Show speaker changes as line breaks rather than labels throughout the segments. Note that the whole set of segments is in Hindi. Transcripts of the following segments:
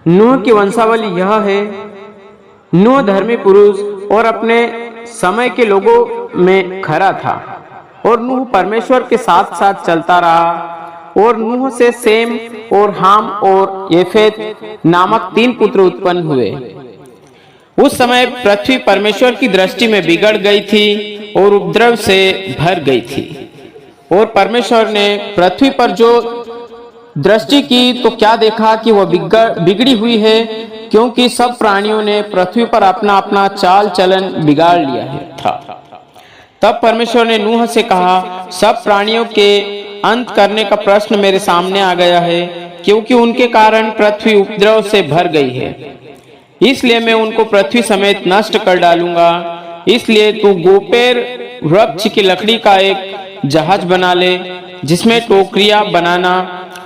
नूह की वंशावली यह है। नूह धर्मी पुरुष और अपने समय के लोगों में खरा था और नूह परमेश्वर के साथ साथ चलता रहा। और नूह से सेम और हाम और येफेत नामक 3 पुत्र उत्पन्न हुए। उस समय पृथ्वी परमेश्वर की दृष्टि में बिगड़ गई थी और उपद्रव से भर गई थी। और परमेश्वर ने पृथ्वी पर जो दृष्टि की तो क्या देखा कि वह बिगड़ी हुई है, क्योंकि सब प्राणियों ने पृथ्वी पर अपना अपना चाल चलन बिगाड़ लिया है था। तब परमेश्वर ने नूह से कहा, सब प्राणियों के अंत करने का प्रश्न मेरे सामने आ गया है, क्योंकि उनके कारण पृथ्वी उपद्रव से भर गई है। इसलिए मैं उनको पृथ्वी समेत नष्ट कर डालूंगा। इसलिए तू गोपेर वृक्ष की लकड़ी का एक जहाज बना ले, जिसमें टोकरियां बनाना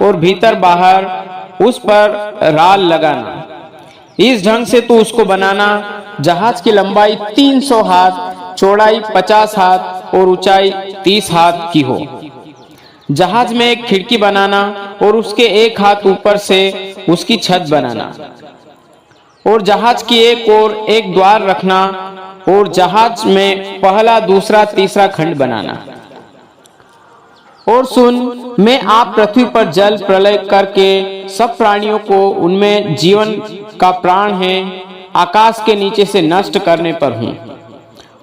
और भीतर बाहर उस पर राल लगाना। इस ढंग से तू उसको बनाना, जहाज की लंबाई 300 हाथ, चौड़ाई 50 हाथ और ऊंचाई 30 हाथ की हो। जहाज में एक खिड़की बनाना और उसके एक हाथ ऊपर से उसकी छत बनाना। और जहाज की एक ओर एक द्वार रखना और जहाज में पहला, दूसरा, तीसरा खंड बनाना। और सुन, मैं आप पृथ्वी पर जल प्रलय करके सब प्राणियों को उनमें जीवन का प्राण है आकाश के नीचे से नष्ट करने पर हूँ।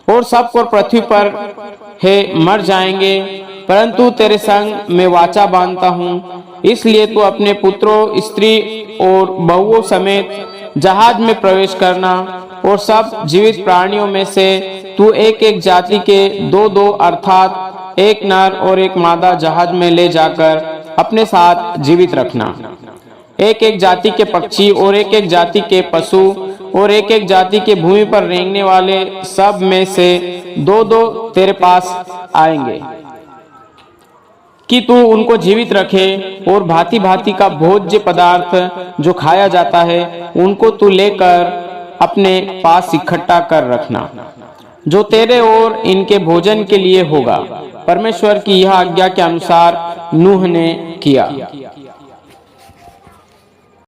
और सबको पृथ्वी पर है मर जाएंगे, परंतु तेरे संग मैं वाचा बांधता हूँ। इसलिए तू अपने पुत्रों, स्त्री और बहुओं समेत जहाज में प्रवेश करना। और सब जीवित प्राणियों में से तू एक एक जाति के 2-2 अर्थात एक नर और एक मादा जहाज में ले जाकर अपने साथ जीवित रखना। एक एक जाति के पक्षी और एक एक जाति के पशु और एक एक जाति के भूमि पर रेंगने वाले सब में से 2-2 तेरे पास आएंगे, कि तू उनको जीवित रखे। और भांति भांति का भोज्य पदार्थ जो खाया जाता है, उनको तू लेकर अपने पास इकट्ठा कर रखना, जो तेरे और इनके भोजन के लिए होगा। परमेश्वर की यह आज्ञा के अनुसार नूह ने किया।